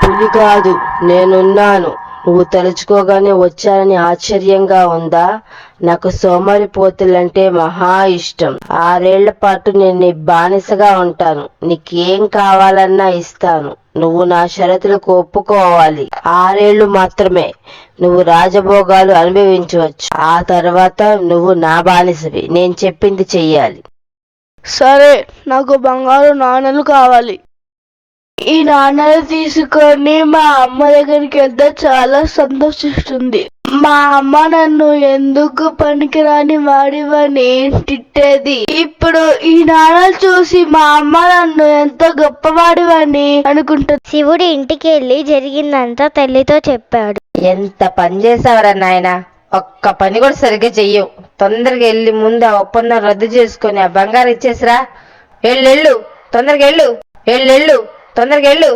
పులి కాదు, నేనున్నాను. నువ్వు తలుచుకోగానే వచ్చానని ఆశ్చర్యంగా ఉందా? నాకు సోమరిపోతులంటే మహా ఇష్టం. 6 ఏళ్ల పాటు నేను నీ బానిసగా ఉంటాను. నీకేం కావాలన్నా ఇస్తాను. నువ్వు నా షరతులకు ఒప్పుకోవాలి. 6 ఏళ్లు మాత్రమే. నువ్వు రాజభోగాలు అనుభవించవచ్చు. ఆ తర్వాత నువ్వు నా బానిసవి. నేను చెప్పింది చెయ్యాలి. సరే, నాకు బంగారు నాణేలు కావాలి. ఈ నాణేలు తీసుకొని మా అమ్మ దగ్గరికి వెళ్తే చాలా సంతోషిస్తుంది. మా అమ్మ నన్ను ఎందుకు పనికిరాని వాడివని తిట్టేది. ఇప్పుడు ఈ నాణేలు చూసి మా అమ్మ నన్ను ఎంతో గొప్పవాడివని అనుకుంటుంది. శివుడి ఇంటికి వెళ్ళి జరిగిందంతా తల్లితో చెప్పాడు. ఎంత పని చేసావురా నాయనా! ఒక్క పని కూడా సరిగ్గా చెయ్యవు. తొందరగా వెళ్ళి ముందు ఆ ఒప్పందం రద్దు చేసుకొని ఆ బంగారం ఇచ్చేసిరా. ఎళ్ళు, తొందరగా ఎళ్ళు, తొందరగా ఎళ్ళు.